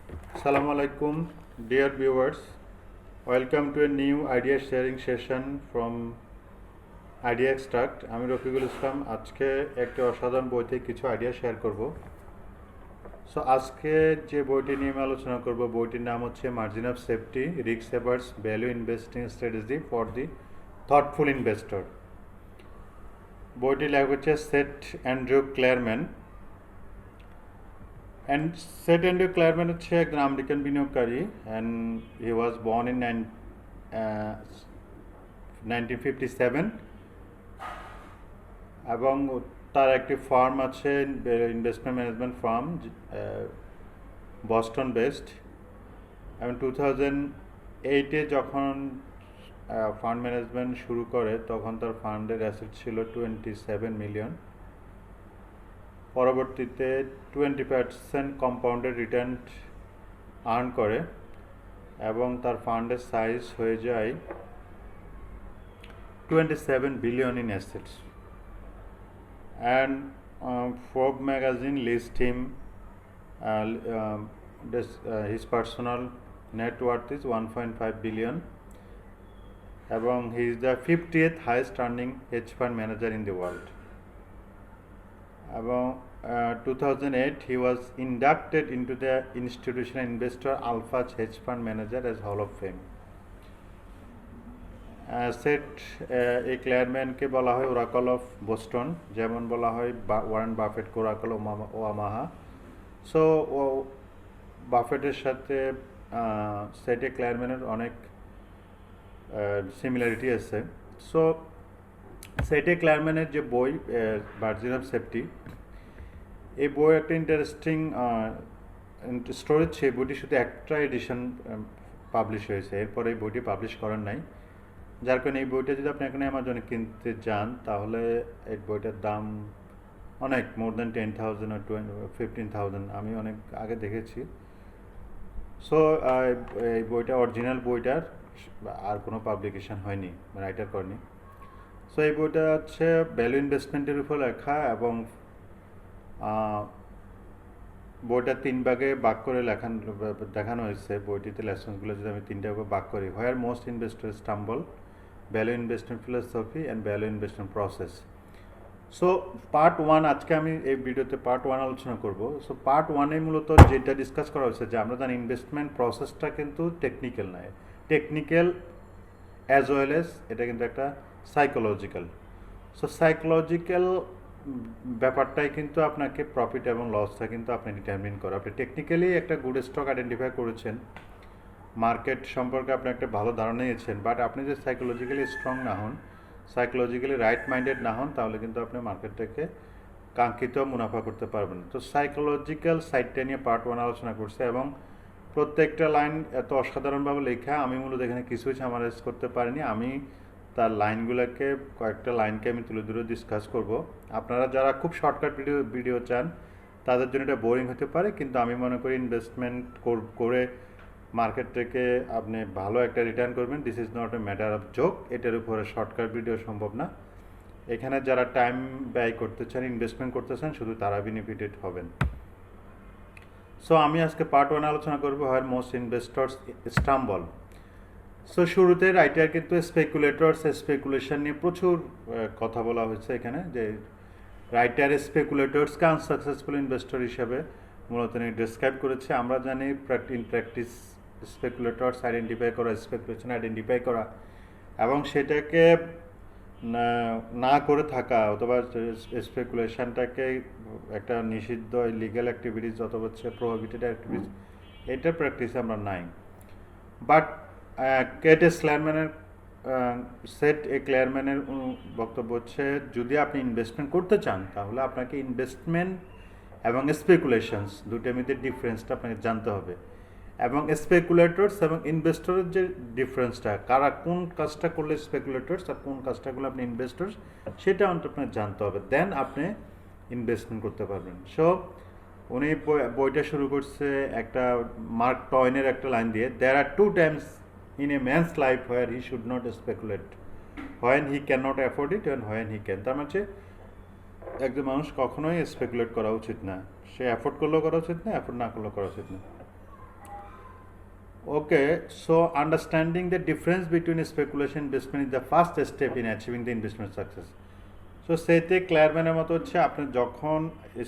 Assalamu alaikum, dear viewers. Welcome to a new idea sharing session from Idea Extract. আমি রফিকুল ইসলাম আজকে একটি অসাধারণ বই থেকে কিছু আইডিয়া শেয়ার করব। সো আজকে যে বইটি নিয়ে আমি আলোচনা করব বইটির নাম হচ্ছে margin of safety risk averse value investing strategy for the thoughtful investor. বইটির লেখক হচ্ছে Seth Andrew Klarman. And Seth Andrew Claremont হচ্ছে একজন আমেরিকান বিনিয়োগকারী and he was born in 1957 এবং তার একটি ফার্ম আছে investment management farm Boston based এবং 2008-এ যখন ফান্ড ম্যানেজমেন্ট শুরু করে তখন তার ফান্ডের অ্যাসেট ছিল 27 মিলিয়ন। পরবর্তীতে 20% কম্পাউন্ডেড রিটার্ন আর্ন করে এবং তার ফান্ডের সাইজ হয়ে যায় 27 billion in assets and Forbes magazine list him his personal net worth is 1.5 billion এবং he is the 50th highest earning hedge fund manager in the world. এবং 2008 he was inducted into the institutional investor Alpha hedge fund manager as Hall of Fame. Set এই ক্লেয়ারম্যানকে বলা হয় Oracle of Boston, যেমন বলা হয় Warren বাফেটকে Oracle Omaha. So বাফেটের সাথে সেটে ক্লেয়ারম্যানের অনেক সিমিলারিটি আছে। সো সেটে ক্লেয়ারম্যানের যে বই মার্জিন অফ সেফটি, এই বই একটা ইন্টারেস্টিং স্টোরি। সেই বইটি শুধু একটা এডিশন পাবলিশ হয়েছে, এরপরে এই বইটি পাবলিশ করার নাই, যার কারণে এই বইটা যদি আপনি এখানে অ্যামাজনে কিনতে যান তাহলে এই বইটার দাম অনেক মোর দ্যান 10,000 আর 15,000 আমি অনেক আগে দেখেছি। সো এই বইটা অরিজিনাল বইটার আর কোনো পাবলিকেশন হয়নি, রাইটার করেনি। সো এই বইটা হচ্ছে ভ্যালু ইনভেস্টমেন্টের উপর লেখা এবং বইটা 3 ভাগে ভাগ করে দেখানো হয়েছে। বইটিতে লেসনসগুলো যদি আমি 3টা ভাগে ভাগ করি, where most investor stumble, value investment philosophy and value investment process. So part 1 আজকে আমি এই ভিডিওতে পার্ট 1 আলোচনা করব। সো পার্ট 1-এ মূলত যেটা ডিসকাস করা হয়েছে যে আমরা জানি ইনভেস্টমেন্ট প্রসেসটা কিন্তু টেকনিক্যাল নয়, টেকনিক্যাল অ্যাজ ওয়েল এজ এটা কিন্তু একটা সাইকোলজিক্যাল। সো সাইকোলজিক্যাল ব্যাপারটাই কিন্তু আপনাকে প্রফিট এবং লসটা কিন্তু আপনি ডিটারমিন করে। আপনি টেকনিক্যালি একটা গুড স্টক আইডেন্টিফাই করেছেন, মার্কেট সম্পর্কে আপনি একটা ভালো ধারণা নিয়েছেন, বাট আপনি যে সাইকোলজিক্যালি স্ট্রং না হন, সাইকোলজিক্যালি রাইট মাইন্ডেড না হন, তাহলে কিন্তু আপনি মার্কেটটাকে কাঙ্ক্ষিত মুনাফা করতে পারবেন। তো সাইকোলজিক্যাল সাইডটা নিয়ে পার্ট 1 আলোচনা করছে এবং প্রত্যেকটা লাইন এত অসাধারণভাবে লেখা, আমি মূলত এখানে কিছুই সামারাইজ করতে পারিনি। আমি তার লাইনগুলোকে কয়েকটা লাইনকে আমি তুলে ধরে ডিসকাস করব। আপনারা যারা খুব শর্টকাট ভিডিও চান তাদের জন্য এটা বোরিং হতে পারে, কিন্তু আমি মনে করি ইনভেস্টমেন্ট করে মার্কেট থেকে আপনি ভালো একটা রিটার্ন করবেন, this is not a matter of joke. এটার উপরে শর্টকাট ভিডিও সম্ভব না। এখানে যারা টাইম ব্যয় করতে চান, ইনভেস্টমেন্ট করতে চান, শুধু তারা বেনিফিটেড হবেন। সো আমি আজকে পার্ট 1 আলোচনা করবো হোয়ার মোস্ট ইনভেস্টর্স স্টাম্বল। সো শুরুতে রাইটার কিন্তু স্পেকুলেটরস স্পেকুলেশন নিয়ে প্রচুর কথা বলা হয়েছে এখানে, যে রাইটার স্পেকুলেটরসকে আনসাকসেসফুল ইনভেস্টর হিসেবে মূলত ডিসক্রাইব করেছে। আমরা জানি ইন প্র্যাকটিস স্পেকুলেটরস আইডেন্টিফাই করা, স্পেকুলেশন আইডেন্টিফাই করা এবং সেটাকে না করে থাকা অথবা স্পেকুলেশনটাকে একটা নিষিদ্ধ লিগ্যাল অ্যাক্টিভিটিস অথবা হচ্ছে প্রোহিবিটেড অ্যাক্টিভিটিস, এটা প্র্যাকটিস আমরা নাই। বাট সেট ক্লেয়ারম্যানের বক্তব্য হচ্ছে যদি আপনি ইনভেস্টমেন্ট করতে চান তাহলে আপনাকে ইনভেস্টমেন্ট এবং স্পেকুলেশনস দুটোর মধ্যে ডিফারেন্সটা আপনাকে জানতে হবে, এবং স্পেকুলেটরস এবং ইনভেস্টরের যে ডিফারেন্সটা, কারা কোন কাজটা করলে স্পেকুলেটরস আর কোন কাজটা করলে আপনি ইনভেস্টরস, সেটা আপনাকে জানতে হবে, দেন আপনি ইনভেস্টমেন্ট করতে পারবেন। সো উনি বইটা শুরু করছে একটা মার্ক টয়েনের একটা লাইন দিয়ে, দেয়ার আর 2 Times in a man's life where he should not speculate, when he cannot afford it and when he can। তার মানে একজন মানুষ কখনোই স্পেকুলেট করা উচিত না, সে অ্যাফোর্ড করলেও করা উচিত না, অ্যাফোর্ড না করলেও করা উচিত না। Okay, so understanding the difference between speculation and investment is the first step in achieving the investment success. So সেইতে ক্লারম্যানের মতো হচ্ছে আপনি যখন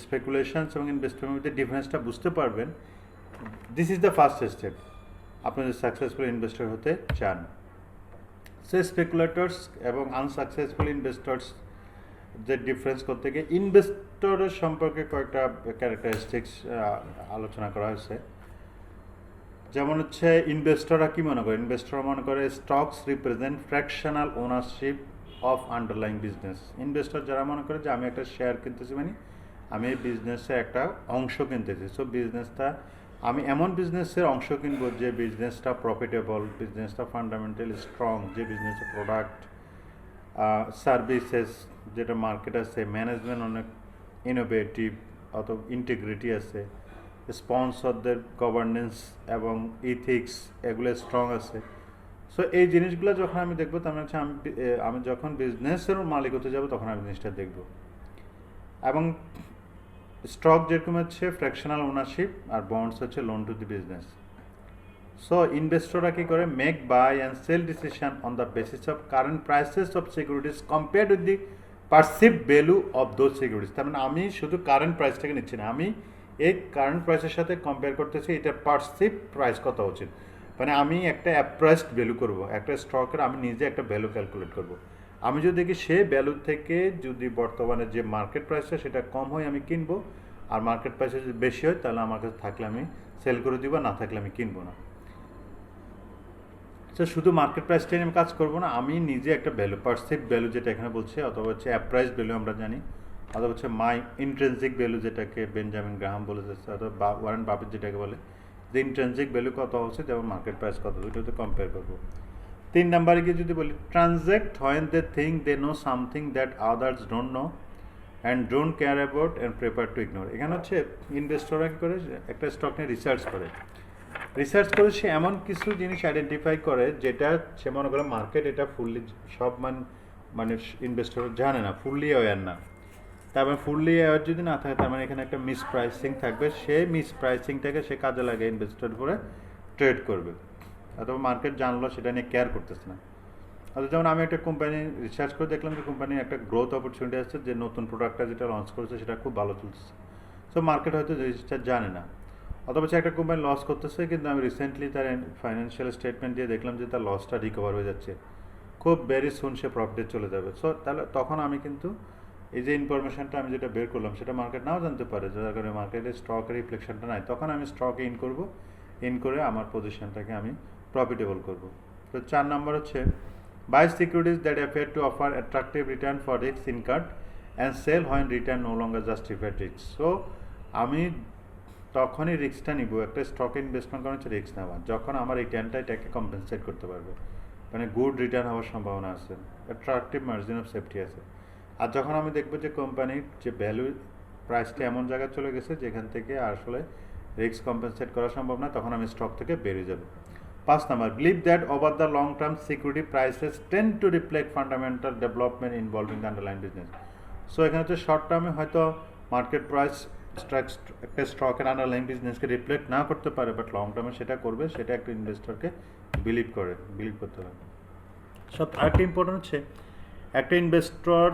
স্পেকুলেশনস এবং ইনভেস্টমেন্টের মধ্যে ডিফারেন্সটা বুঝতে পারবেন, this is the first step আপনি যদি সাকসেসফুল ইনভেস্টর হতে চান। সে স্পেকুলেটরস এবং আনসাকসেসফুল ইনভেস্টর্স যে ডিফারেন্স করতে গিয়ে ইনভেস্টরের সম্পর্কে কয়েকটা ক্যারেক্টারিস্টিক্স আলোচনা করা হয়েছে। যেমন হচ্ছে ইনভেস্টররা কী মনে করে, ইনভেস্টররা মনে করে stocks represent fractional ownership of underlying business. Investor যারা মনে করে যে আমি একটা শেয়ার কিনতেছি, মানে আমি এই বিজনেসে একটা অংশ কিনতেছি। সো বিজনেসটা আমি এমন বিজনেসের অংশ কিনবো যে বিজনেসটা প্রফিটেবল, বিজনেসটা ফান্ডামেন্টালি স্ট্রং, যে বিজনেসের প্রোডাক্ট সার্ভিসেস যেটা মার্কেট আছে, ম্যানেজমেন্ট অনেক ইনোভেটিভ অথবা ইন্টিগ্রিটি আছে, স্পন্সরদের গভর্নেন্স এবং ইথিক্স এগুলো স্ট্রং আছে। সো এই জিনিসগুলো যখন আমি দেখবো তার মানে হচ্ছে আমি যখন বিজনেসের মালিক হতে যাবো তখন আমি জিনিসটা দেখবো। এবং স্টক যেরকম হচ্ছে ফ্র্যাকশনাল ওনারশিপ আর বন্ডস হচ্ছে loan to the business. So ইনভেস্টররা কী করে, make buy and sell decision on the basis of current prices of securities compared with the perceived value of those securities. তার মানে আমি শুধু কারেন্ট প্রাইসটাকে নিচ্ছি না, আমি এই কারেন্ট প্রাইসের সাথে কম্পেয়ার করতেছি এটা পারসিভ প্রাইস কত উচিত। মানে আমি একটা অ্যাপ্রাইসড ভ্যালু করব, একটা স্টকের আমি নিজে একটা ভ্যালু ক্যালকুলেট করব। আমি যদি দেখি সে ভ্যালু থেকে যদি বর্তমানে যে মার্কেট প্রাইসটা সেটা কম হয় আমি কিনবো, আর মার্কেট প্রাইসে যদি বেশি হয় তাহলে আমার কাছে থাকলে আমি সেল করে দিব, না থাকলে আমি কিনবো না। সো শুধু মার্কেট প্রাইসটা নিয়ে আমি কাজ করবো না, আমি নিজে একটা ভ্যালু, পারসিভ ভ্যালু যেটা এখানে বলছে, অথবা হচ্ছে অ্যাপ্রাইস ভ্যালু আমরা জানি, অথবা হচ্ছে মাই ইন্ট্রেনসিক ভ্যালু যেটাকে বেঞ্জামিন গ্রাহাম বলেছে, অথবা ওয়ারেন বাফেট যেটাকে বলে, যে ইন্ট্রেনসিক ভ্যালু কত হচ্ছে এবং মার্কেট প্রাইস কত, দুটোতে কম্পেয়ার করবো। 3 নম্বরে গিয়ে যদি বলি, transact when they think they know something that others don't know and don't care about and prefer to ignore. এখানে হচ্ছে ইনভেস্টররা কী করে, একটা স্টক নিয়ে রিসার্চ করে, সে এমন কিছু জিনিস আইডেন্টিফাই করে যেটা সে মনে করে মার্কেট এটা ফুললি সব মানে ইনভেস্টর জানে না, ফুললি অ্যাওয়ার না। তার মানে ফুললি অ্যাওয়ার যদি না থাকে তার মানে এখানে একটা মিস প্রাইসিং থাকবে, সেই মিস প্রাইসিংটাকে সে কাজে লাগে ইনভেস্টর করে ট্রেড করবে, অথবা মার্কেট জানলো সেটা নিয়ে কেয়ার করতেছে না। অথবা যেমন আমি একটা কোম্পানি রিসার্চ করে দেখলাম যে কোম্পানির একটা গ্রোথ অপরচুনিটি আসছে, যে নতুন প্রোডাক্টটা যেটা লঞ্চ করেছে সেটা খুব ভালো চলছে। সো মার্কেট হয়তো জিনিসটা জানে না। অথবা একটা কোম্পানি লস করতেছে, কিন্তু আমি রিসেন্টলি তার ফাইন্যান্সিয়াল স্টেটমেন্ট দিয়ে দেখলাম যে তার লসটা রিকভার হয়ে যাচ্ছে, খুব ভেরি সুন সে প্রফিটে চলে যাবে। সো তাহলে তখন আমি কিন্তু এই যে ইনফরমেশনটা আমি যেটা বের করলাম সেটা মার্কেট নাও জানতে পারে, যার কারণে মার্কেটের স্টকের রিফ্লেকশনটা নাই, তখন আমি স্টকে ইন করব, ইন করে আমার পজিশনটাকে আমি প্রফিটেবল করব। তো 4 নম্বর হচ্ছে, buy securities that appear to offer attractive return for risk incurred and sell when return no longer justified risk. So আমি তখনই রিস্কটা নিব, একটা স্টকে ইনভেস্টমেন্ট করার হচ্ছে রিস্ক নেওয়া, যখন আমার রিটার্নটা এটাকে কম্পেনসেট করতে পারবে, মানে গুড রিটার্ন হওয়ার সম্ভাবনা আছে, অ্যাট্রাকটিভ মার্জিন অফ সেফটি আছে। আর যখন আমি দেখবো যে কোম্পানির যে ভ্যালু প্রাইসটা এমন জায়গায় চলে গেছে যেখান থেকে আসলে রিস্ক কম্পেনসেট করা সম্ভব না, তখন আমি স্টক থেকে বেরিয়ে যাব। 5 number, believe that over the long term security prices tend two reflect fundamental development involving the underline business. So এখানে হচ্ছে শর্ট টার্মে হয়তো মার্কেট প্রাইস একটা স্টকের আন্ডারলাইন বিজনেসকে রিফ্লেক্ট না করতে পারে, বাট লং টার্মে সেটা করবে, সেটা একটা ইনভেস্টরকে বিলিভ করতে হবে। সব আরেকটা ইম্পর্টেন্ট হচ্ছে, একটা investor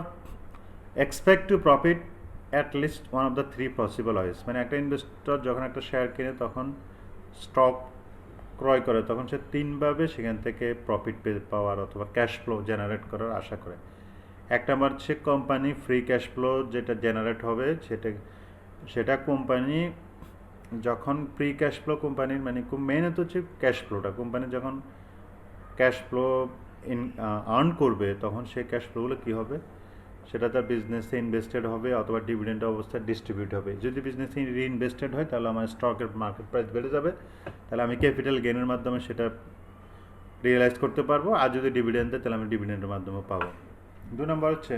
expect to profit at least one of the 3 possible ways. মানে একটা ইনভেস্টর যখন একটা শেয়ার কিনে, তখন স্টক ক্রয় করে, তখন সে 3ভাবে সেখান থেকে প্রফিট পাওয়ার অথবা ক্যাশ ফ্লো জেনারেট করার আশা করে। এক নম্বর হচ্ছে কোম্পানি ফ্রি ক্যাশ ফ্লো যেটা জেনারেট হবে, সেটা কোম্পানি যখন ফ্রি ক্যাশ ফ্লো কোম্পানির, মানে মেইনত হচ্ছে ক্যাশ ফ্লোটা, কোম্পানি যখন ক্যাশ ফ্লো আর্ন করবে তখন সেই ক্যাশ ফ্লোগুলো কী হবে, সেটা তার বিজনেসে ইনভেস্টেড হবে অথবা ডিভিডেন্ড অবস্থায় ডিস্ট্রিবিউট হবে। যদি বিজনেসে রিইনভেস্টেড হয় তাহলে আমার স্টকের মার্কেট প্রাইস বেড়ে যাবে, তাহলে আমি ক্যাপিটাল গেইনের মাধ্যমে সেটা রিয়েলাইজ করতে পারবো, আর যদি ডিভিডেন্ড দেয় তাহলে আমি ডিভিডেন্ডের মাধ্যমে পাবো। 2 নম্বর হচ্ছে,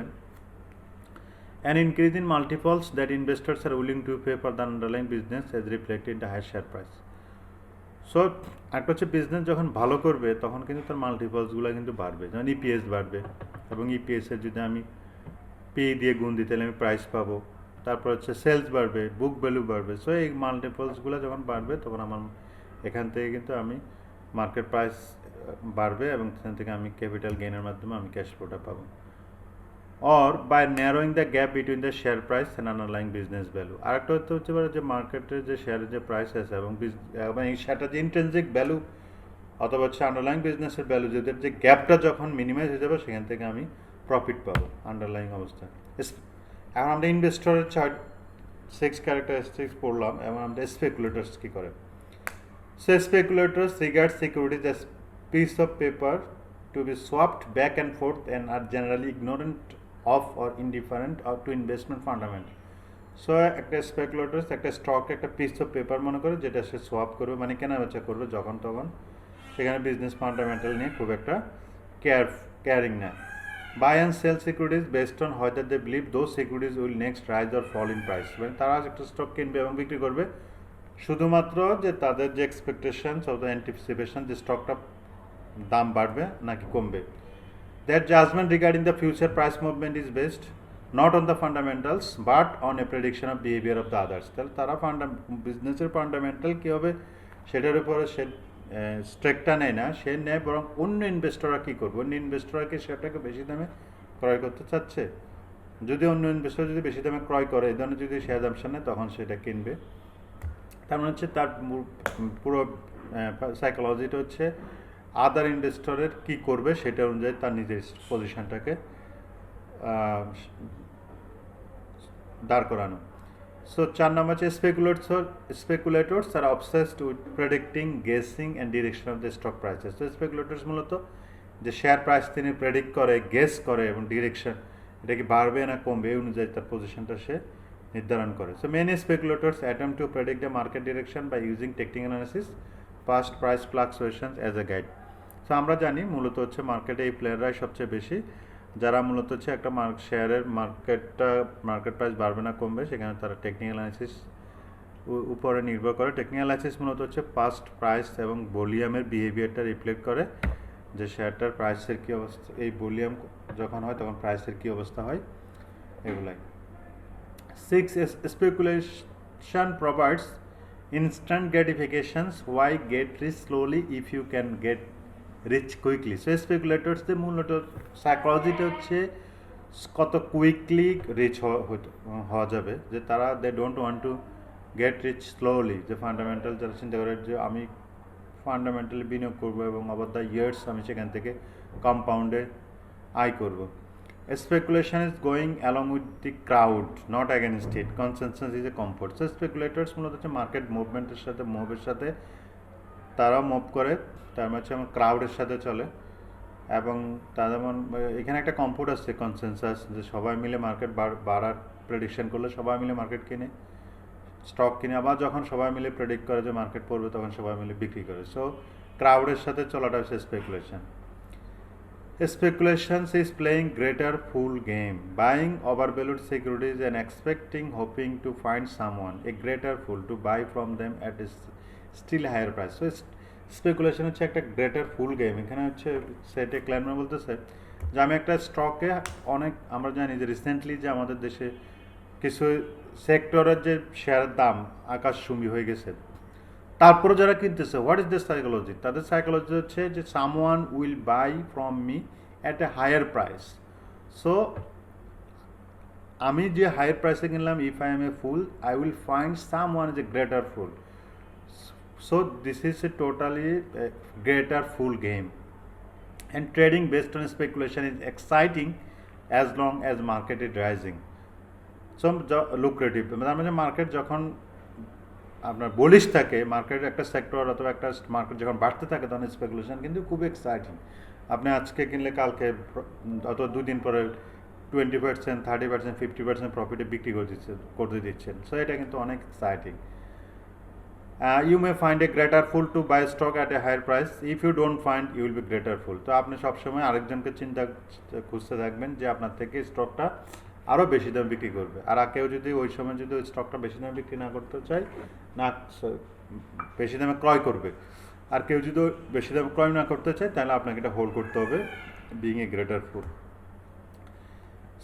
an increase in multiples that investors are willing to pay for the underlying business as reflected in the higher share price. So একটা হচ্ছে বিজনেস যখন ভালো করবে তখন কিন্তু তার মাল্টিপলসগুলো কিন্তু বাড়বে, যেমন ইপিএস বাড়বে, এবং ইপিএসের যদি আমি পে দিয়ে গুণ দিই তাহলে আমি প্রাইস পাবো, তারপর হচ্ছে সেলস বাড়বে, বুক ভ্যালু বাড়বে। সো এই মাল্টিপলসগুলো যখন বাড়বে তখন আমার এখান থেকে কিন্তু আমি মার্কেট প্রাইস বাড়বে এবং সেখান থেকে আমি ক্যাপিটাল গেইনের মাধ্যমে আমি ক্যাশ ফ্লোটা পাবো। Or by narrowing the gap between the share price and underlying business value. আরেকটা হতে পারে যে মার্কেটের যে শেয়ারের যে প্রাইস আছে এবং সেটা যে ইন্ট্রিনসিক ভ্যালু অথবা হচ্ছে আন্ডারলাইং বিজনেসের ভ্যালু যেদের যে গ্যাপটা যখন মিনিমাইজ হয়ে যাবে সেখান থেকে আমি প্রফিট পাবো আন্ডারলাইং অবস্থায়। এখন আমরা ইনভেস্টরের 6 ক্যারেক্টারিস্টিক্স পড়লাম এবং আমরা স্পেকুলেটরস কী করে। So speculators regard securities as piece of paper to be swapped back and forth and are generally ignorant of or indifferent or to investment fundamental. So একটা স্পেকুলেটরস একটা স্টক একটা পিস অফ পেপার মনে করে যেটা সে সোয়াপ করবে, মানে কেনা বেচা করবে যখন তখন, সেখানে বিজনেস ফান্ডামেন্টাল নিয়ে খুব একটা কেয়ারিং না। Buy and sell securities based on whether they believe those securities will next rise or fall in price. মানে তারা একটা স্টক কিনবে এবং বিক্রি করবে শুধুমাত্র যে তাদের যে এক্সপেকটেশনস অফ দ্য অ্যান্টিসিপেশন যে স্টকটা দাম বাড়বে নাকি কমবে। That judgement regarding the future price movement is based not on the fundamentals but on a prediction of behaviour of the others. তাহলে তারা বিজনেসের ফান্ডামেন্টাল কী হবে সেটার উপরে সে স্ট্রেকটা নেয় না, সে নেয় বরং অন্য ইনভেস্টররা কী করবে, অন্য ইনভেস্টররা কি সেটাকে বেশি দামে ক্রয় করতে চাচ্ছে। যদি অন্য ইনভেস্টর যদি বেশি দামে ক্রয় করে এই ধরনের যদি সে অ্যাজাম্পশন নেয় তখন সেটা কিনবে। তার মানে হচ্ছে তার পুরো সাইকোলজিটা হচ্ছে আদার ইনভেস্টরের কী করবে সেটা অনুযায়ী তার নিজের পজিশনটাকে দাঁড় করানো। সো 4 নম্বর হচ্ছে speculators are obsessed with predicting, guessing and direction of the stock prices. তো স্পেকুলেটরস মূলত যে শেয়ার প্রাইস তিনি প্রেডিক্ট করে, গেস করে এবং ডিরেকশন এটা কি বাড়বে না কমবে এই অনুযায়ী তার পজিশনটা সে নির্ধারণ করে। So many speculators attempt to predict the market direction by using technical analysis past price fluctuations as a guide. So আমরা জানি মূলত হচ্ছে মার্কেটে এই প্লেয়াররাই সবচেয়ে বেশি যারা মূলত হচ্ছে একটা শেয়ারের মার্কেট প্রাইস বাড়বে না কমবে সেখানে তারা টেকনিক্যাল অ্যানালিসিস উপরে নির্ভর করে। টেকনিক্যাল অ্যানালিসিস মূলত হচ্ছে পাস্ট প্রাইস এবং ভলিউমের বিহেভিয়ারটা রিফ্লেক্ট করে যে শেয়ারটার প্রাইসের কী অবস্থা, এই ভলিউম যখন হয় তখন প্রাইসের কী অবস্থা হয় এগুলাই। 6. Speculation provides instant gratifications. Why get rich slowly if you can get rich quickly? So speculators দের মূলত সাইকোলজিটা হচ্ছে কত কুইকলি রিচ হওয়া যাবে, যে তারা they don't want to get rich slowly. যে ফান্ডামেন্টাল যারা চিন্তা করে যে আমি ফান্ডামেন্টালি বিনিয়োগ করবো এবং ওভার দ্য ইয়ার্স আমি সেখান থেকে কম্পাউন্ডে আয় করবো। Speculation is going along with the crowd, not against it. Consensus is a comfort. So speculators মূলত হচ্ছে মার্কেট মুভমেন্টের সাথে মুভের সাথে তারা মুভ করে, তার মানে আমার ক্রাউডের সাথে চলে এবং তাদের এখানে একটা কমফোর্ট আসছে কনসেনসাস, যে সবাই মিলে মার্কেট বাড়ার প্রেডিকশন করলে সবাই মিলে মার্কেট কিনে স্টক কিনে, আবার যখন সবাই মিলে প্রেডিক্ট করে যে মার্কেট পড়বে তখন সবাই মিলে বিক্রি করে। সো ক্রাউডের সাথে চলাটা হচ্ছে speculation. Speculations is playing greater fool game, buying overvalued securities and expecting, hoping to find someone, a greater fool, to buy from them at a still higher price. So speculation হচ্ছে একটা greater fool game. এখানে হচ্ছে সেটা climber বলতেছে যে আমি একটা স্টকে আমরা জানি যে রিসেন্টলি যে আমাদের দেশে কিছু সেক্টরের যে শেয়ারের দাম আকাশচুম্বী হয়ে গেছে, তারপরে যারা কিনতেছে হোয়াট ইজ দ্য সাইকোলজি, তাদের সাইকোলজি হচ্ছে যে someone will buy from me at a higher price. So আমি যে হায়ার প্রাইসে কিনলাম, if I am a fool I will find someone is a greater fool. So this is a totally greater fool game and trading based on speculation is exciting as long as market is rising. So lucrative, তার মানে market যখন আপনার bullish থাকে, market একটা sector অথবা একটা market যখন বাড়তে থাকে তখন স্পেকুলেশন কিন্তু খুব এক্সাইটিং। আপনি আজকে কিনলে কালকে অথবা 2 দিন পরে 20%, 30%, 50% প্রফিটে বিক্রি করতে দিচ্ছেন। সো এটা কিন্তু অনেক exciting. You may find a greater fool to buy stock at a higher price, if you don't find you will be greater fool. তো আপনি সবসময় আরেকজনকে খুঁজতে থাকবেন যে আপনার থেকে স্টকটা আরও বেশি দামে বিক্রি করবে। আর কেউ যদি ওই সময় যদি ওই স্টকটা বেশি দামে বিক্রি না করতে চায়, না বেশি দামে ক্রয় করবে, আর কেউ যদি বেশি দামে ক্রয় না করতে চায় তাহলে আপনাকে এটা হোল্ড করতে হবে, being a greater full.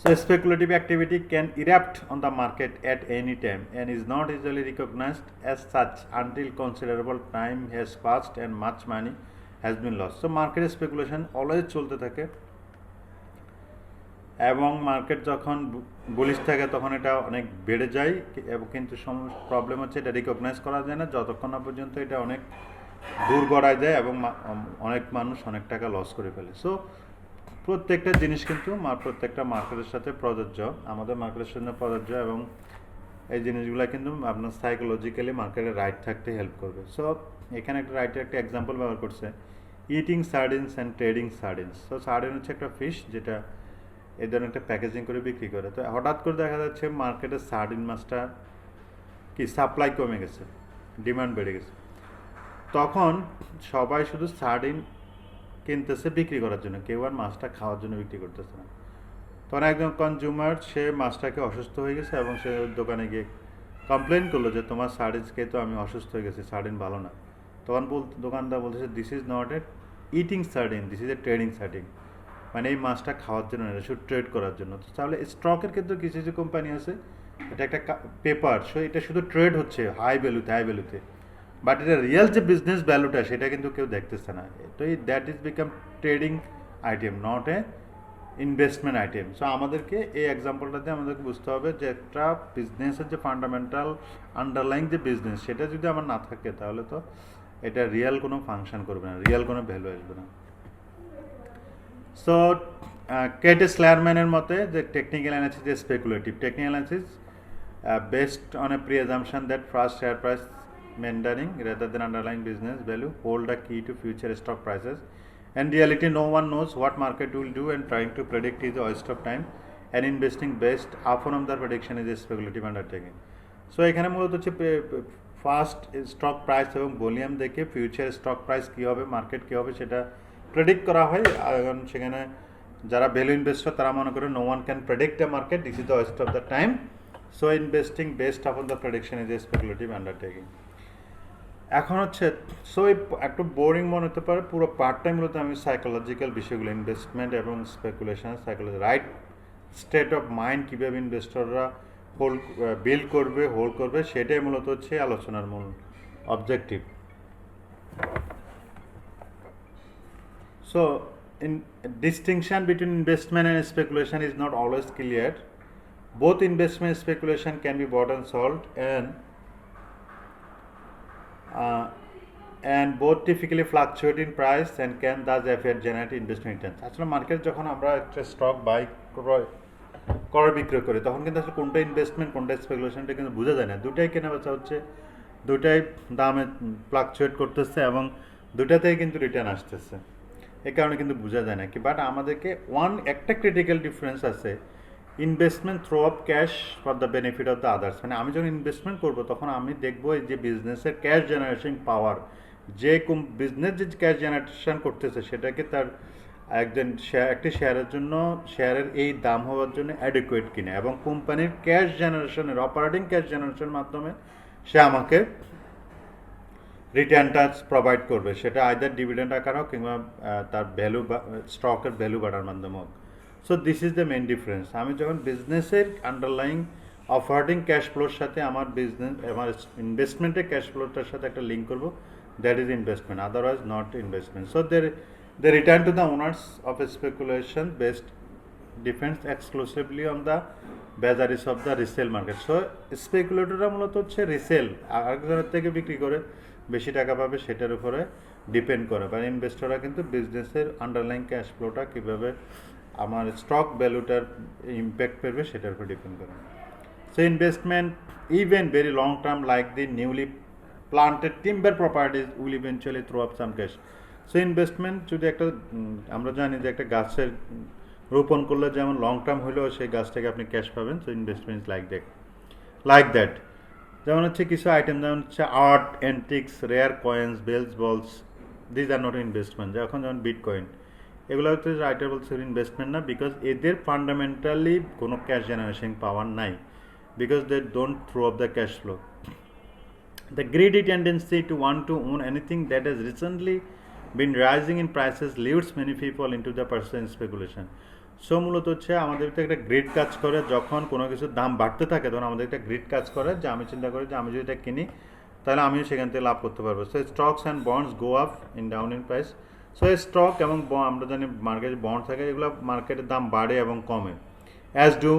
So speculative activity can erupt on the market at any time and is not easily recognized as such until considerable time has passed and much money has been loss. So market speculation always চলতে থাকে, এবং market যখন bullish থাকে তখন এটা অনেক বেড়ে যায়, এবং কিন্তু প্রবলেম হচ্ছে এটা রিকগনাইজ করা যায় না যতক্ষণ না পর্যন্ত এটা অনেক দূর গড়ায় যায় এবং অনেক মানুষ অনেক টাকা লস করে ফেলে। সো প্রত্যেকটা জিনিস কিন্তু প্রত্যেকটা মার্কেটের সাথে প্রযোজ্য, আমাদের মার্কেটের সাথে প্রযোজ্য, এবং এই জিনিসগুলো কিন্তু আপনার সাইকোলজিক্যালি মার্কেটে রাইট থাকতে হেল্প করবে। সো এখানে একটা রাইটের একটা এক্সাম্পল ব্যবহার করছে, eating sardines and trading sardines. So sardine হচ্ছে একটা ফিশ যেটা এই ধরনের একটা প্যাকেজিং করে বিক্রি করে। তো হঠাৎ করে দেখা যাচ্ছে মার্কেটে সার্ডিন মাছটা কি সাপ্লাই কমে গেছে, ডিমান্ড বেড়ে গেছে, তখন সবাই শুধু সার্ডিন কিনতেছে বিক্রি করার জন্য, কেউ আর মাছটা খাওয়ার জন্য বিক্রি করতেছে না। তখন একজন কনজিউমার সে মাছটাকে অসুস্থ হয়ে গেছে এবং সে দোকানে গিয়ে কমপ্লেন করলো যে তোমার সার্ডিন খেয়ে তো আমি অসুস্থ হয়ে গেছি, সার্ডিন ভালো না। তখন দোকানদার বলতেছে this is not a eating sardine, this is A trading sardine, মানে এই মাছটা খাওয়ার জন্য না, শুধু ট্রেড করার জন্য। তো তাহলে স্টকের ক্ষেত্রে কিছু কিছু কোম্পানি আছে, এটা একটা পেপার, সো এটা শুধু ট্রেড হচ্ছে হাই ভ্যালুতে, বাট এটা রিয়েল যে বিজনেস ভ্যালুটা সেটা কিন্তু কেউ দেখতেছে না। তো that is become trading item, not a investment item. So আমাদেরকে এই এক্সাম্পলটাতে আমাদেরকে বুঝতে হবে যে একটা বিজনেসের যে ফান্ডামেন্টাল আন্ডারলাইং যে বিজনেস সেটা যদি আমার না থাকে তাহলে তো এটা রিয়েল কোনো ফাংশন করবে না, রিয়েল কোনো ভ্যালু আসবে না। সো কেটে স্ল্যারম্যানের মতে যে technical analysis is speculative. Technical analysis based on a pre-assumption that first share price maintaining rather than underlying business value hold a key to future stock prices. In reality, no one knows what market will do, and trying to predict is a waste of time, and investing based upon the prediction is a speculative undertaking. So এখানে মূলত হচ্ছে first stock price এবং volume দেখে future stock price কী হবে, market কী হবে সেটা predict করা হয়। এবং সেখানে যারা ভ্যালু ইনভেস্টর তারা মনে করে no one can predict the market, this is the waste of the time. So investing based upon the prediction is a speculative undertaking. এখন হচ্ছে সো একটু বোরিং মনে হতে পারে, পুরো পার্টটাই মূলত আমি সাইকোলজিক্যাল বিষয়গুলো, ইনভেস্টমেন্ট এবং speculation, psychology, right state of mind কীভাবে ইনভেস্টররা হোল্ড করবে সেটাই মূলত হচ্ছে আলোচনার মূল objective. So distinction between investment and speculation is not always clear. Both investment and speculation can be bought and sold, and both typically fluctuate in price and can thus affect generate investment returns. আসলে market যখন আমরা একটা stock by ক্রয় বিক্রয় করি তখন কিন্তু আসলে কোনটা ইনভেস্টমেন্ট কোনটা স্পেকুলেশনটা কিন্তু বোঝা যায় না। দুটাই কেনা বেচা হচ্ছে, দুটাই দামে ফ্লাকচুয়েট করতেছে এবং দুটাতেই কিন্তু রিটার্ন আসতেছে, এই কারণে কিন্তু বোঝা যায় না কি। বাট আমাদেরকে একটা ক্রিটিক্যাল ডিফারেন্স আছে, investment throw of cash for the benefit of the others. মানে আমি যখন ইনভেস্টমেন্ট করবো তখন আমি দেখবো এই যে বিজনেসের ক্যাশ জেনারেশন পাওয়ার, যে বিজনেস যে ক্যাশ জেনারেশন করতেছে সেটাকে তার একটি শেয়ারের জন্য শেয়ারের এই দাম হওয়ার জন্য অ্যাডিকুয়েট কিনা, এবং কোম্পানির ক্যাশ জেনারেশনের অপারেটিং ক্যাশ জেনারেশনের মাধ্যমে সে আমাকে রিটার্নটা প্রোভাইড করবে, সেটা আইদার ডিভিডেন্ড আকার হোক কিংবা তার ভ্যালু বা স্টকের ভ্যালু বাড়ার মাধ্যমে হোক। So this is the main difference. আমি যখন বিজনেসের আন্ডারলাইং অপারেটিং ক্যাশ ফ্লোর সাথে আমার ইনভেস্টমেন্টের ক্যাশ ফ্লোরটার সাথে একটা লিঙ্ক করবো, that is investment, otherwise not investment. So they return to the owners of a speculation based depends exclusively on the vagaries of the resale market. So স্পেকুলেটররা মূলত হচ্ছে resale, আরেকজনের থেকে বিক্রি করে বেশি টাকা পাবে সেটার উপরে ডিপেন্ড করে, বা ইনভেস্টররা কিন্তু বিজনেসের আন্ডারলাইং ক্যাশ ফ্লোটা কীভাবে আমার স্টক ভ্যালুটার ইম্প্যাক্ট করবে সেটার উপর ডিপেন্ড করে। So investment even very long term like the newly planted timber properties will eventually throw up some cash. So investment যদি একটা আমরা জানি যে একটা গাছের রোপণ করলে যেমন লং টার্ম হলেও সেই গাছটাকে আপনি ক্যাশ পাবেন। সো ইনভেস্টমেন্ট লাইক দ্যাট যেমন হচ্ছে কিছু আইটেম যেমন হচ্ছে art, antiques, rare coins, bells, balls, these are not investment. যেমন বিটকয়েন, এগুলো হচ্ছে আইটেম বলছে ইনভেস্টমেন্ট না, বিকজ এদের ফান্ডামেন্টালি কোনো ক্যাশ জেনারেশন পাওয়ার নাই, because they don't throw up the cash flow. The greedy tendency to want to own anything that has recently been rising in prices leads many people into the pursuit speculation. So মূলত হচ্ছে আমাদের একটা grid কাজ করে, যখন কোনো কিছুর দাম বাড়তে থাকে তখন আমাদের একটা গ্রিড কাজ করে যে আমি চিন্তা করি যে আমি যদি এটা কিনি তাহলে আমিও সেখান থেকে লাভ করতে পারবো। So stocks and bonds go up in down in price. So stock এবং আমরা জানি মার্কেটে বন্ড থাকে, এগুলো মার্কেটের দাম বাড়ে এবং কমে, as do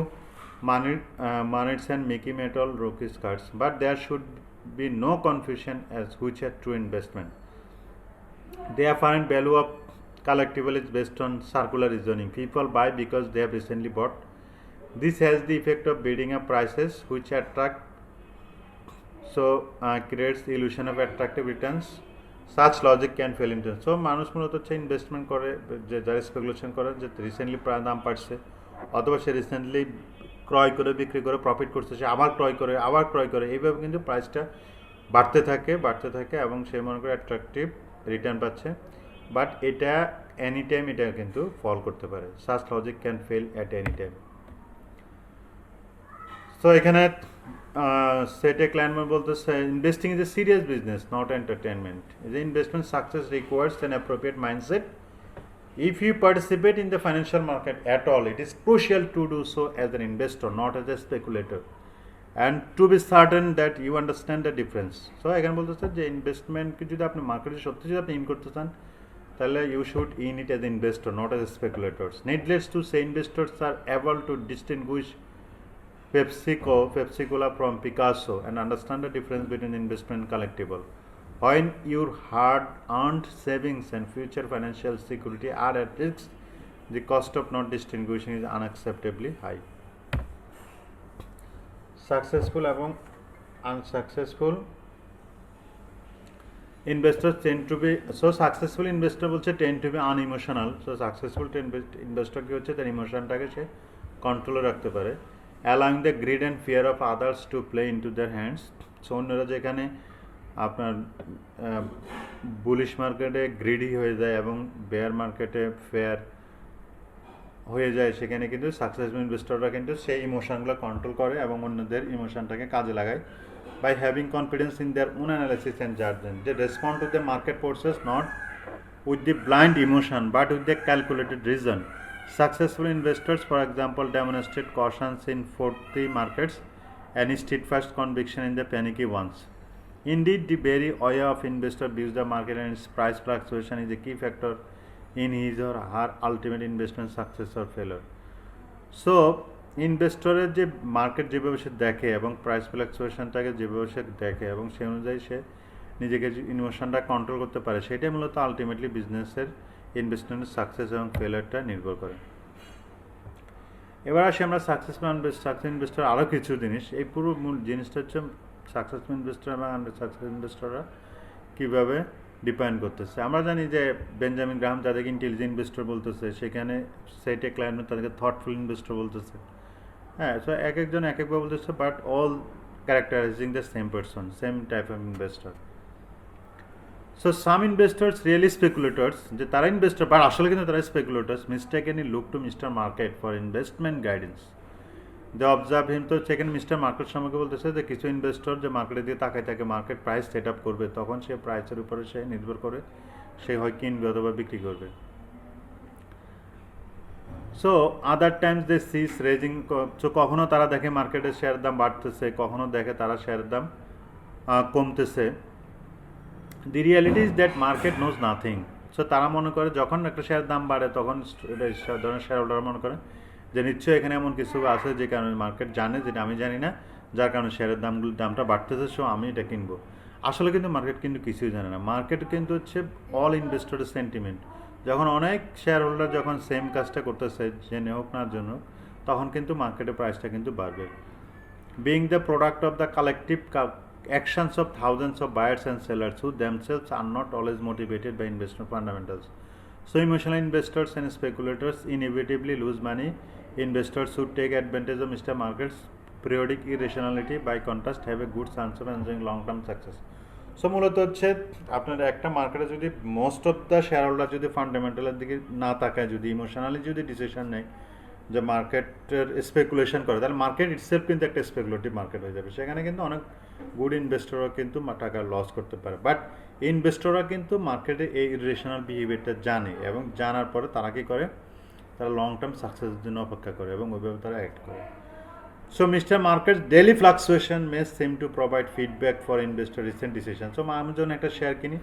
Manets and Mickey Mantle rookie cards, but there should be no confusion as which are true investment. The apparent value of collectible is based on circular reasoning. People buy because they have recently bought. This has the effect of bidding up prices which attract, so creates the illusion of attractive returns. Such logic can fail into. So মানুষ মূলত হচ্ছে investment করে, যে যারা speculation করে যে recently দাম বাড়ছে, অথবা সে রিসেন্টলি ক্রয় করে বিক্রি করে প্রফিট করছে, সে আবার ক্রয় করে এইভাবে কিন্তু প্রাইসটা বাড়তে থাকে এবং সে মনে করে অ্যাট্রাকটিভ রিটার্ন পাচ্ছে, বাট এটা এনি টাইম এটা কিন্তু ফল করতে পারে। Such logic can fail at any time. So এখানে সেটে ক্লাইনম্যান বলতেছে investing is a serious business not entertainment. The investment success requires an appropriate mindset. If you participate in the financial market at all, it is crucial to do so as an investor, not as a speculator, and to be certain that you understand the difference. So এখানে বলতেছে যে ইনভেস্টমেন্টকে যদি আপনি মার্কেটে সত্যি যদি আপনি in করতে চান, তাহলে you should in it as an investor, not as speculators. Needless to say, investors are able to distinguish Pepsi Cola from Picasso and understand the difference between investment and collectible. When your hard-earned savings and future financial security are at risk, the cost of not distinguishing is unacceptably high. Successful এবং unsuccessful investors tend to be, so successful investor বলছে tend to be unemotional. So successful investor কি হচ্ছে, তার ইমোশনটাকে সে কন্ট্রোলে রাখতে পারে, allowing the greed and fear of others to play into their hands. So অন্যরা যেখানে আপনার বুলিশ মার্কেটে গ্রিডি হয়ে যায় এবং বেয়ার মার্কেটে ফেয়ার হয়ে যায়, সেখানে কিন্তু সাকসেসফুল ইনভেস্টররা কিন্তু সেই ইমোশনগুলো কন্ট্রোল করে এবং অন্যদের ইমোশনটাকে কাজে লাগায় by having confidence in their own analysis and judgement. They respond to the market forces not with the blind emotion but with the calculated reason. Successful investors, for example, demonstrate caution in frothy markets and steadfast conviction in the panicky ones. Indeed, the very way of investor views the market and its price fluctuation is a key factor in his or her ultimate investment success or failure. So, ইনভেস্টরের যে market যেভাবে সে দেখে এবং price ফ্লাকচুয়েশনটাকে যেভাবে সে দেখে এবং সেই অনুযায়ী সে নিজেকে ইমোশনটা কন্ট্রোল করতে পারে, সেটাই মূলত আলটিমেটলি বিজনেসের ইনভেস্টমেন্টের সাকসেস এবং ফেলিয়ারটা নির্ভর করে। এবার আসি আমরা সাকসেসফুল ইনভেস্টর আরও কিছু জিনিস, এই পুরো মূল জিনিসটা হচ্ছে সাকসেসফুল ইনভেস্টর এবং আন্ডার সাকসেসফুল ইনভেস্টররা কীভাবে ডিপেন্ড করতেছে। আমরা জানি যে বেঞ্জামিন গ্রাহাম যাদেরকে ইন্টেলিজেন্ট ইনভেস্টর বলতেছে, সেখানে সেটে ক্লাইনম্যান তাদেরকে থটফুল ইনভেস্টর বলতেছে। হ্যাঁ, সো এক একজন এক একভাবে বলতেছে, but all characterizing the same person, same type of investor. So some investors really speculators, যে তারা ইনভেস্টর বাট আসলে কিন্তু তারা speculators, mistakenly look to Mister Market for investment guidance. They observe him, তো সেখানে মিস্টার মার্কেট সম্পর্কে বলতেছে যে কিছু ইনভেস্টর যে মার্কেটের দিকে তাকায় থাকে, মার্কেট প্রাইস সেট আপ করবে, তখন সে প্রাইসের উপরে সে নির্ভর করে সে হয় কিনবে অথবা বিক্রি করবে। সো আদার টাইমস দে সিস রেজিং, সো কখনও তারা দেখে মার্কেটের শেয়ার দাম বাড়তেছে, কখনও দেখে তারা শেয়ারের দাম কমতেছে। The reality is that market knows nothing. So তারা মনে করে যখন একটা শেয়ার দাম বাড়ে তখন ধরনের শেয়ার হোল্ডার মনে করে যে নিশ্চয়ই এখানে এমন কিছু আছে যে কারণে মার্কেট জানে, যেটা আমি জানি না, যার কারণে শেয়ারের দামটা বাড়তেছে, সো আমি এটা কিনবো। আসলে কিন্তু মার্কেট কিন্তু কিছুই জানে না। মার্কেট কিন্তু হচ্ছে অল ইনভেস্টরের সেন্টিমেন্ট। যখন অনেক শেয়ার হোল্ডার যখন সেম কাজটা করতেছে জেনে হোক না জন্য, তখন কিন্তু মার্কেটের প্রাইসটা কিন্তু বাড়বে। Being the product of the collective actions of thousands of buyers and sellers who themselves are not always motivated by investment fundamentals. So emotional investors and speculators inevitably lose money. Investors who take advantage of Mr. Market's periodic irrationality by contrast have a good chance of enjoying long-term success. So মূলত হচ্ছে আপনার একটা মার্কেটে যদি most of the share holder যদি ফান্ডামেন্টালের দিকে না তাকায়, যদি ইমোশনালি যদি ডিসিশন নেয় যে মার্কেটের স্পেকুলেশন করে, তাহলে মার্কেট ইটসেলফ কিন্তু একটা স্পেকুলেটিভ মার্কেট হয়ে যাবে। সেখানে কিন্তু অনেক গুড ইনভেস্টররা কিন্তু টাকা লস করতে পারে, বাট ইনভেস্টররা কিন্তু মার্কেটে এই ইরেশনাল বিহেভিয়ারটা জানে এবং জানার পরে তারা কী করে, তারা লং টার্ম সাকসেসের জন্য অপেক্ষা করে এবং ওইভাবে তারা অ্যাক্ট করে। So, Mr. Market's daily fluctuation may seem to provide feedback for investor recent decision. So, আমি যখন একটা শেয়ার কিনি,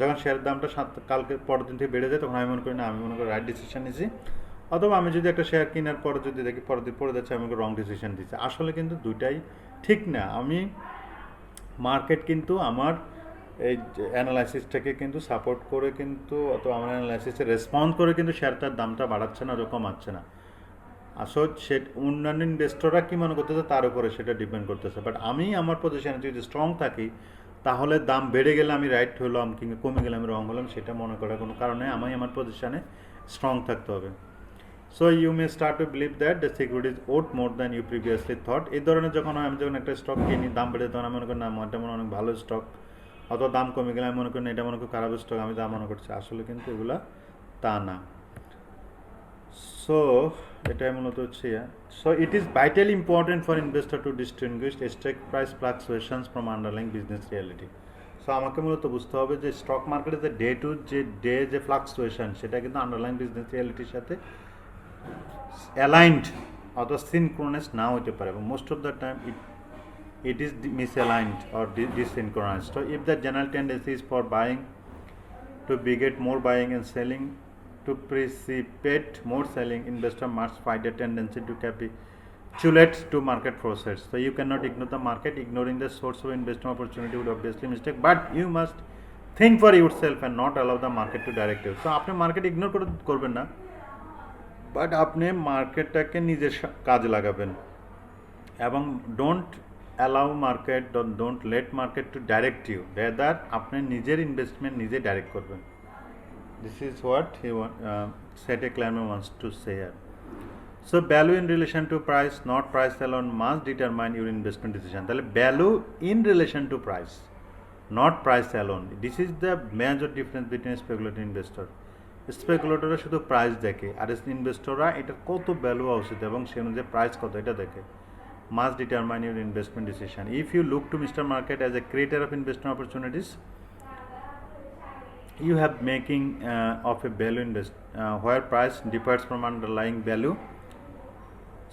যখন শেয়ারের দামটা কালকে পরের দিন থেকে বেড়ে যায়, তখন আমি মনে করি না, আমি মনে করি রাইট ডিসিশন নিয়েছি। অথবা আমি যদি একটা শেয়ার কেনার পরে যদি দেখি পরের দিন পড়ে যাচ্ছে, আমি রং ডিসিশন দিচ্ছি। আসলে কিন্তু দুইটাই ঠিক না। আমি মার্কেট কিন্তু আমার এই অ্যানালাইসিসটাকে কিন্তু সাপোর্ট করে কিন্তু, অথবা আমার অ্যানালাইসিসে রেসপন্স করে কিন্তু শেয়ারটার দামটা বাড়াচ্ছে না, কমাচ্ছে না। আসলে সে অন্যান্য ইনভেস্টররা কী মনে করতেছে তার উপরে সেটা ডিপেন্ড করতেছে। বাট আমি আমার পজিশনে যদি স্ট্রং থাকি, তাহলে দাম বেড়ে গেলে আমি রাইট হলাম কিংবা কমে গেলে আমি রং হলাম, সেটা মনে করার কোনো কারণে আমি আমার পজিশনে স্ট্রং থাকতে হবে। So you may start to believe that the security is worth more than you previously thought. এই ধরনের যখন আমি যখন একটা স্টক কিনি, দাম বেড়ে তখন আমি মনে করি না, এটা মনে অনেক ভালো স্টক, অথবা দাম কমে গেলে আমি মনে করি না, এটা মনে করি খারাপ স্টক, আমি দাম মনে করছি। আসলে কিন্তু এগুলা তা না। সো এটাই মূলত হচ্ছে। So it is vitally important for investor to distinguish stock price fluctuations from underlying business reality. So আমাকে মূলত বুঝতে হবে যে স্টক মার্কেটে যে ডে ফ্লাকচুয়েশন, সেটা কিন্তু আন্ডারলাইং বিজনেস রিয়ালিটির সাথে অ্যালাইন্ড অথবা সিনক্রোনাইজ না হতে পারে, এবং most of the time it is misaligned or desynchronized. So if the general tendency is for buying to beget more buying and selling to precipitate more selling, investor must find a tendency to capitulate to market process. So you cannot ignore the market. Ignoring the source of investment opportunity would obviously mistake, but you must think for yourself and not allow the market to direct you. So আপনি market ignore করবেন না, but আপনি মার্কেটটাকে নিজের কাজে লাগাবেন, এবং don't allow market, don't let market to direct you, rather আপনি নিজের ইনভেস্টমেন্ট নিজে ডাইরেক্ট করবেন। This is what he Seth A Klarman wants to say here. So value in relation to price, not price alone, must determine your investment decision. তাহলে value in relation to price, not price alone. This is the major difference between speculative investor. স্পেকুলেটররা শুধু price দেখে, আর ইনভেস্টররা এটার কত value উচিত এবং সে অনুযায়ী প্রাইস কত এটা দেখে। Must determine your investment decision. If you look to Mr. Market as a creator of investment opportunities, you have making of a value where price differs from underlying value.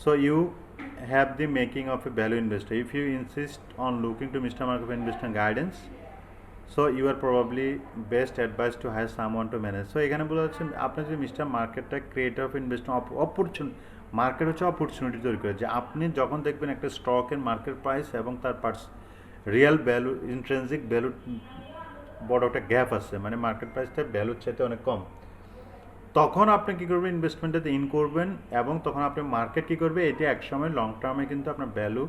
So you have the making of a value investor. If you insist on looking to Mr. Market for investment guidance, so you are probably best advised to hire someone to manage. So এখানে বলা হচ্ছে আপনি যদি mister মার্কেটটা creator of investment opportunity, market হচ্ছে opportunity তৈরি করে, যে আপনি যখন দেখবেন একটা স্টকের মার্কেট প্রাইস এবং তার রিয়েল ভ্যালু, ইন্ট্রেনজিক ভ্যালু বড় একটা গ্যাপ আছে, মানে মার্কেট প্রাইসটা ভ্যালুর চাইতে অনেক কম, তখন আপনি কী করবেন, ইনভেস্টমেন্টটাতে ইন করবেন, এবং তখন আপনি মার্কেট কী করবে, এটি একসময় লং টার্মে কিন্তু আপনার ভ্যালু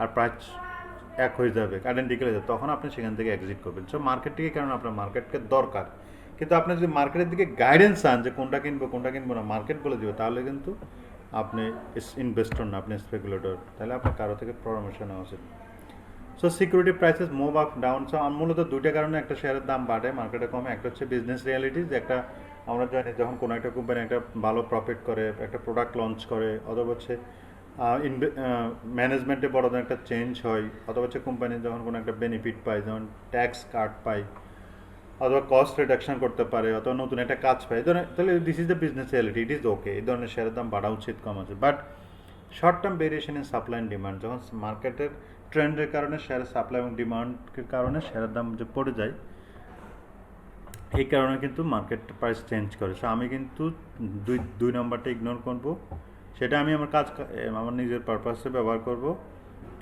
আর প্রাইস এক হয়ে যাবে, আইডেন্টিক্যাল হয়ে যাবে, তখন আপনি সেখান থেকে এক্সিট করবেন। সো মার্কেটটিকে, কারণ আপনার মার্কেটকে দরকার, কিন্তু আপনি যদি মার্কেটের দিকে গাইডেন্স চান যে কোনটা কিনবো না, মার্কেট বলে দেবে, তাহলে কিন্তু আপনি ইনভেস্টর না, আপনি স্পেকুলেটর, তাহলে আপনার কারো থেকে পরামর্শ নেওয়া উচিত। So security prices move up down. So মূলত দুইটা কারণে একটা শেয়ারের দাম বাড়ে, মার্কেটে কমে। একটা হচ্ছে বিজনেস রিয়ালিটি, যে একটা আমরা জানি যখন কোনো একটা কোম্পানি একটা ভালো প্রফিট করে, একটা প্রোডাক্ট লঞ্চ করে, অথবা হচ্ছে ম্যানেজমেন্টে বড় ধরনের একটা চেঞ্জ হয়, অথবা হচ্ছে কোম্পানি যখন কোনো একটা বেনিফিট পায়, যেমন ট্যাক্স কাট পায়, অথবা কস্ট রিডাকশন করতে পারে, অথবা নতুন একটা কাজ পায়, তাহলে this is the business reality, it is okay, এই ধরনের শেয়ারের দাম বাড়া উচিত, কম আছে। But short term variation in supply and demand, যখন মার্কেটের ট্রেন্ডের কারণে শেয়ারের সাপ্লাই এবং ডিমান্ডের কারণে শেয়ারের দাম যে পড়ে যায়, এই কারণে কিন্তু মার্কেট প্রাইস চেঞ্জ করে। সো আমি কিন্তু দুই নম্বরটা ইগনোর করবো, সেটা আমি আমার নিজের পারপাসে ব্যবহার করব,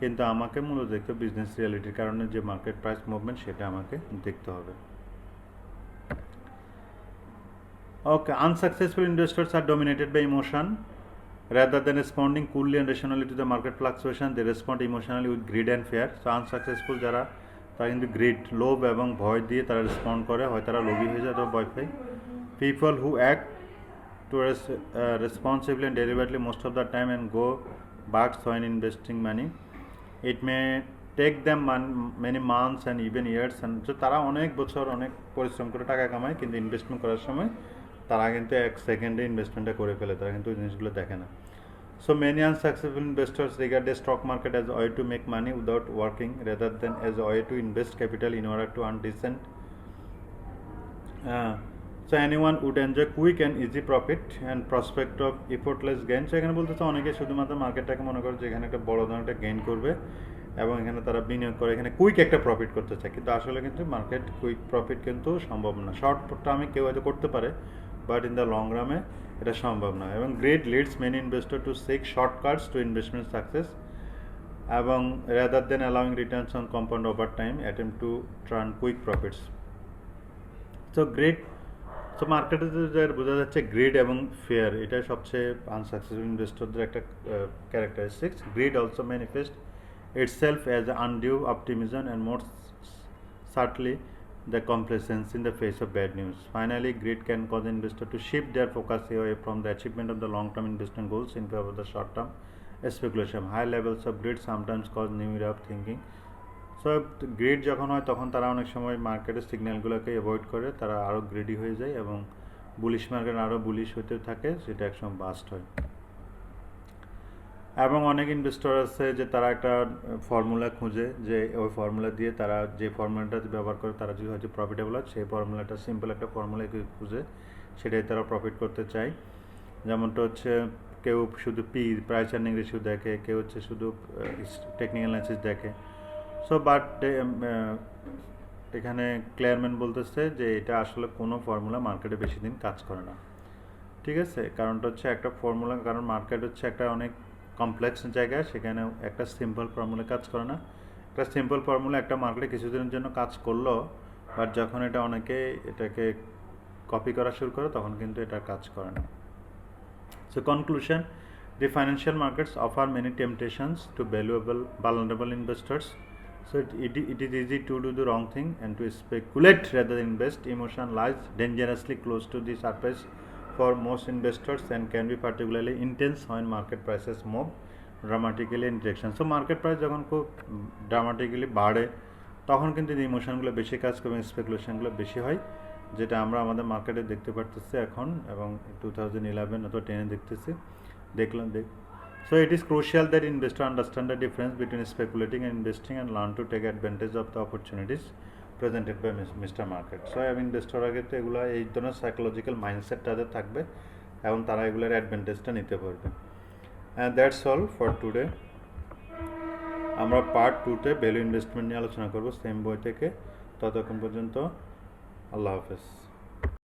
কিন্তু আমাকে মূলত দেখতে বিজনেস রিয়ালিটির কারণে যে মার্কেট প্রাইস মুভমেন্ট, সেটা আমাকে দেখতে হবে। Okay, unsuccessful investors are dominated by emotion. Rather than responding coolly and rationally to the market fluctuation, they respond emotionally with greed and fear. So unsuccessful যারা, তারা কিন্তু গ্রিড, লোভ এবং ভয় দিয়ে তারা রেসপন্ড করে, হয় তারা লোভী হয়ে যায় অথবা ভয় পায়। People who act towards responsibly and deliberately most of the time and go bucks when investing money, it may take them many months and even years, and so তারা অনেক বছর অনেক পরিশ্রম করে টাকা কামায়, কিন্তু ইনভেস্টমেন্ট করার সময় তারা কিন্তু এক সেকেন্ডে ইনভেস্টমেন্টটা করে ফেলে, তারা কিন্তু ওই জিনিসগুলো দেখে না। So many unsuccessful investors regard the stock market as way to make money without working rather than as way to invest capital in order to earn decent so anyone would enjoy quick and easy profit and prospect of effortless gain. So এখানে বলতেছে অনেকে শুধুমাত্র মার্কেটটাকে মনে করে যে এখানে একটা বড় ধরনের একটা গেইন করবে এবং এখানে তারা বিনিয়োগ করে এখানে কুইক একটা প্রফিট করতে চায়, কিন্তু আসলে কিন্তু মার্কেট কুইক প্রফিট কিন্তু সম্ভব না। শর্ট টার্মে কেউ হয়তো করতে পারে, but in the long run এটা সম্ভব না। এবং greed leads many investor to seek shortcuts to investment success এবং rather than allowing returns on compound over time attempt to turn quick profits. So greed, so মার্কেটে যে বোঝা যাচ্ছে grid এবং ফেয়ার, এটা সবচেয়ে আনসাকসেসফুল ইনভেস্টরদের একটা characteristics. Grid also manifest itself as undue optimism and more certainly the complacency in the face of bad news. Finally, greed can cause investors to shift their focus away from the achievement of the long-term investment goals in favor of the short-term speculation. High levels of greed sometimes cause new way of thinking. So grid যখন হয় তখন তারা অনেক সময় মার্কেটের সিগন্যালগুলোকে avoid করে, তারা আরও গ্রিডি হয়ে যায় এবং বুলিশ মার্কেট আরও বুলিশ হতে থাকে, সেটা একসময় বাস্ট হয়। এবং অনেক ইনভেস্টর আছে যে তারা একটা ফর্মুলা খুঁজে, যে ওই ফর্মুলা দিয়ে তারা যে ফর্মুলাটা ব্যবহার করে তারা যদি হয়তো প্রফিটেবল হয়, সেই ফর্মুলাটা সিম্পল একটা ফর্মুলা খুঁজে সেটাই তারা প্রফিট করতে চায়। যেমনটা হচ্ছে কেউ শুধু প্রাইস আর্নিং রেশিও দেখে, কেউ হচ্ছে শুধু টেকনিক্যাল অ্যানালিসিস দেখে। সো বাট এখানে ক্লিয়ারম্যান বলতেছে যে এটা আসলে কোনো ফর্মুলা মার্কেটে বেশি দিন কাজ করে না। ঠিক আছে, কারণটা হচ্ছে একটা ফর্মুলা, কারণ মার্কেট হচ্ছে একটা অনেক কমপ্লেক্স জায়গা, সেখানে একটা সিম্পল ফর্মুলা কাজ করে না। একটা সিম্পল ফর্মুলা একটা মার্কেটে কিছুদিনের জন্য কাজ করলো, বাট যখন এটা অনেকে এটাকে কপি করা শুরু করে তখন কিন্তু এটা কাজ করে না। So conclusion, the financial markets offer many temptations to vulnerable investors. So it is easy to do the wrong thing and to speculate rather than invest. Emotion lies dangerously close to the surface for most investors and can be particularly intense when market prices move dramatically in direction. So market price যখন খুব dramatically বাড়ে তখন কিন্তু ইমোশনগুলো বেশি কাজ করে এবং স্পেকুলেশনগুলো বেশি হয়, যেটা আমরা আমাদের মার্কেটে দেখতে পারতেছি এখন এবং 2011 অথবা 10-এ দেখলাম। So it is crucial that investors understand the difference between speculating and investing and learn to take advantage of the opportunities presented by Mr. Market. So ইনভেস্টররা কিন্তু এগুলো এই ধরনের সাইকোলজিক্যাল মাইন্ডসেট তাদের থাকবে এবং তারা এগুলোর অ্যাডভান্টেজটা নিতে পারবে। And that's all for today. আমরা পার্ট 2-তে ভ্যালু ইনভেস্টমেন্ট নিয়ে আলোচনা করব সেম বই থেকে। ততক্ষণ পর্যন্ত আল্লাহ হাফেজ।